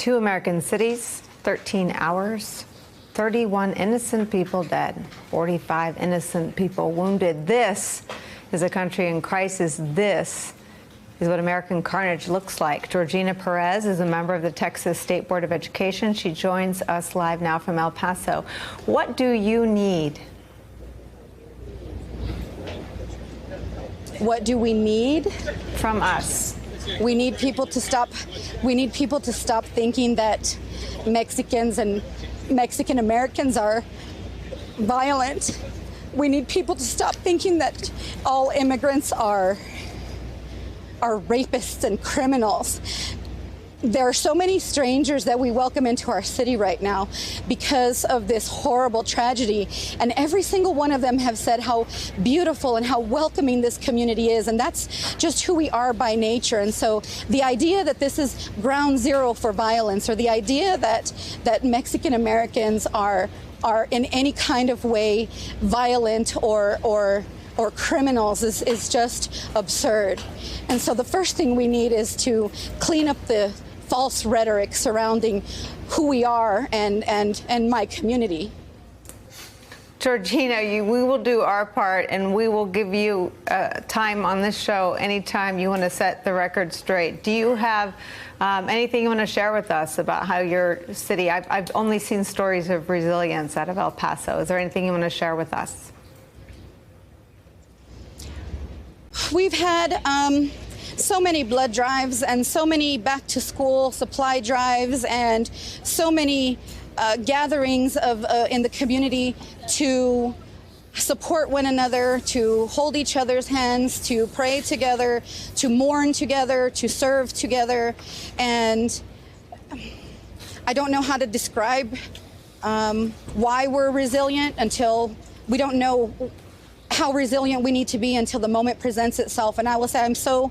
2 American cities, 13 hours, 31 innocent people dead, 45 innocent people wounded. This is a country in crisis. This is what American carnage looks like. Georgina Perez is a member of the Texas State Board of Education. She joins us live now from El Paso. What do you need? What do we need? From us. We need people to stop. We need people to stop thinking that Mexicans and Mexican Americans are violent. We need people to stop thinking that all immigrants are rapists and criminals. There are so many strangers that we welcome into our city right now because of this horrible tragedy. And every single one of them have said how beautiful and how welcoming this community is. And that's just who we are by nature. And so the idea that this is ground zero for violence, or the idea that Mexican Americans are in any kind of way violent or criminals is just absurd. And so the first thing we need is to clean up the false rhetoric surrounding who we are and my community. Georgina, we will do our part, and we will give you time on this show anytime you want to set the record straight. Do you have anything you want to share with us about how your city, I've only seen stories of resilience out of El Paso. Is there anything you want to share with us? We've had so many blood drives and so many back-to-school supply drives and so many gatherings in the community to support one another, to hold each other's hands, to pray together, to mourn together, to serve together. And I don't know how to describe why we're resilient until we don't know how resilient we need to be until the moment presents itself. And I will say I'm so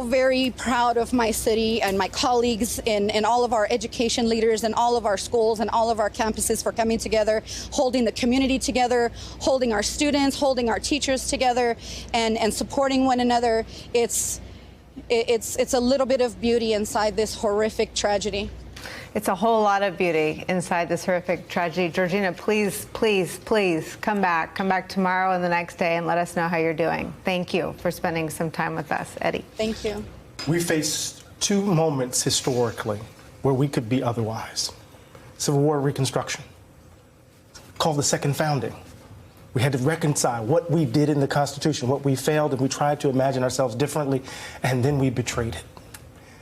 very proud of my city and my colleagues and all of our education leaders and all of our schools and all of our campuses for coming together, holding the community together, holding our students, holding our teachers together, and supporting one another. It's a little bit of beauty inside this horrific tragedy. It's a whole lot of beauty inside this horrific tragedy. Georgina, please, please, please come back. Come back tomorrow and the next day and let us know how you're doing. Thank you for spending some time with us. Eddie. Thank you. We faced 2 moments historically where we could be otherwise. Civil War, Reconstruction, called the Second Founding. We had to reconcile what we did in the Constitution, what we failed, and we tried to imagine ourselves differently, and then we betrayed it.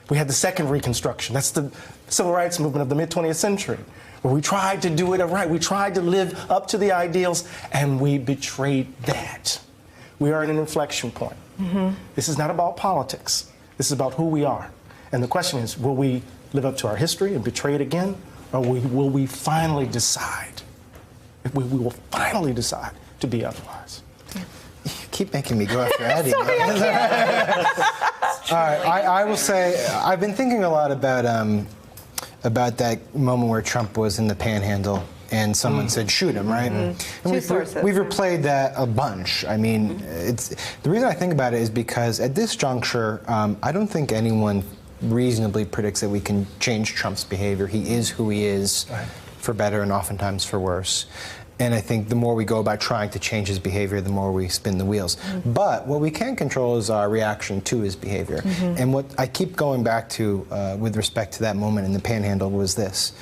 We had the Second Reconstruction. That's the civil rights movement of the mid-20th century, where we tried to do it right. We tried to live up to the ideals, and we betrayed that. We are at an inflection point. This is not about politics. This is about who we are. And the question is, will we live up to our history and betray it again, or will we finally decide? We will finally decide to be otherwise. You keep making me go after Eddie. Sorry, I can't. All right, I will say I've been thinking a lot about that moment where Trump was in the Panhandle and someone said shoot him, right? And we've replayed that a bunch. I mean, the reason I think about it is because at this juncture, I don't think anyone reasonably predicts that we can change Trump's behavior. He is who he is, for better and oftentimes for worse. And I think the more we go about trying to change his behavior, the more we spin the wheels. But what we can control is our reaction to his behavior. And what I keep going back to with respect to that moment in the Panhandle was this.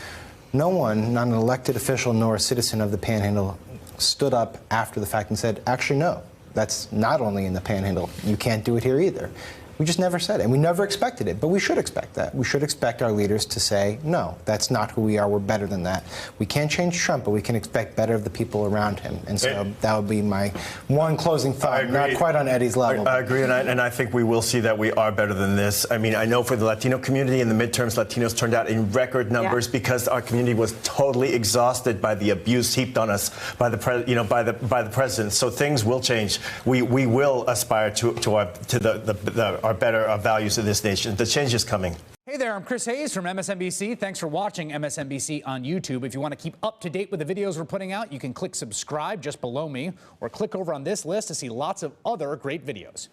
No one, not an elected official nor a citizen of the Panhandle, stood up after the fact and said, actually, no, that's not only in the Panhandle. You can't do it here either. We just never said it, and we never expected it, but we should expect that. We should expect our leaders to say, no, that's not who we are, we're better than that. We can't change Trump, but we can expect better of the people around him. And so that would be my one closing thought, not quite on Eddie's level. I agree, and I think we will see that we are better than this. I mean, I know for the Latino community in the midterms, Latinos turned out in record numbers because our community was totally exhausted by the abuse heaped on us by the president. So things will change. We will aspire to our better values of this nation. The change is coming. Hey there, I'm Chris Hayes from MSNBC. Thanks for watching MSNBC on YouTube. If you want to keep up to date with the videos we're putting out, you can click subscribe just below me or click over on this list to see lots of other great videos.